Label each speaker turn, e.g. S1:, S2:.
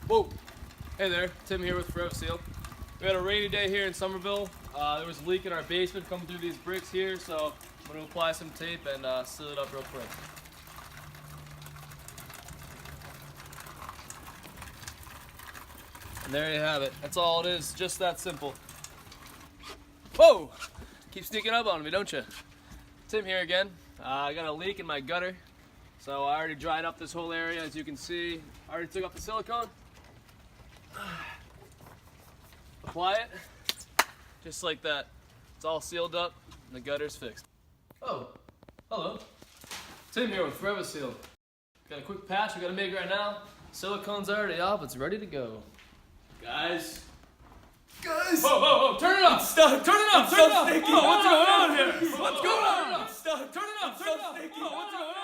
S1: Whoa! Hey there, Tim here with 4EvaSeal. We had a rainy day here in Somerville. There was a leak in our basement coming through these bricks here, so I'm going to apply some tape and seal it up real quick. And there you have it. That's all it is, just that simple. Whoa! Keep sneaking up on me, don't you? Tim here again. I got a leak in my gutter, so I already dried up this whole area, as you can see. I already took off the silicone. Apply it, just like that. It's all sealed up, and the gutter's fixed. Oh, hello. Tim here with 4EvaSeal. Got a quick patch we gotta make right now. Silicone's already off, it's ready to go. Guys. Whoa, turn it up! Turn it up! Turn it up! Whoa, what's going on here? What's going on? Turn it up! Whoa, what's going on?